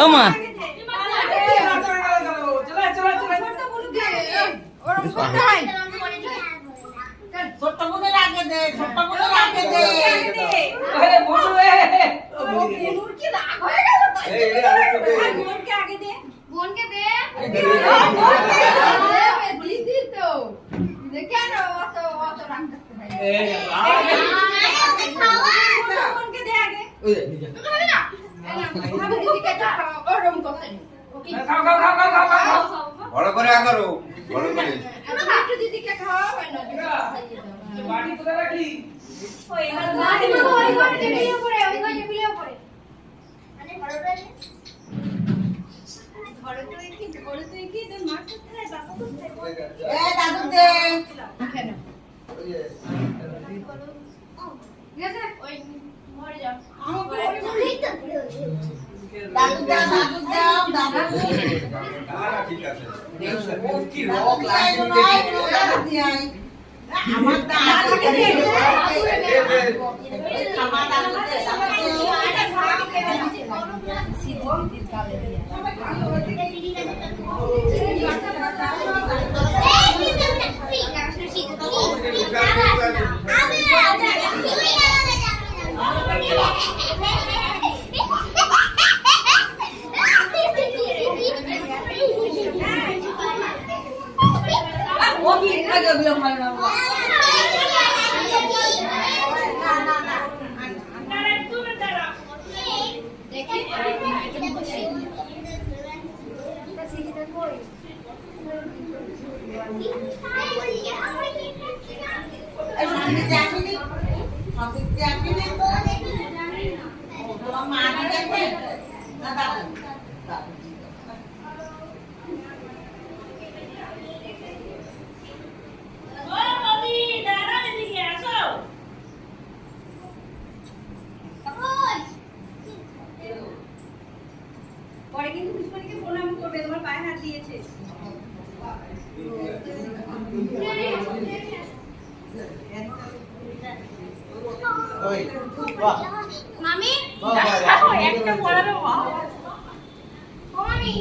ওমা বড় করে আগারো বড় করে একটু দিদিকে খাওয়া হয় না বাড়ি কোথায় রাখলি ওই ঘরে টেবিলের উপরে ওই ঘরে টেবিলের উপরে মানে ঘরে তো কি তোর মা কোথায় বাবা কোথায় এ দাদু দে কেন গেছে ওই ঘরে যাও আমার ঘরে দাদু দাও দাদু ঠিক আছে ও কি রক লাগছে আমার দাদু আমার দাদু পরে কিন্তু পুষ্পনীকে প্রণাম করবে তোমার পায়ে হাত দিয়েছে মামি একটা পড়ালো মামি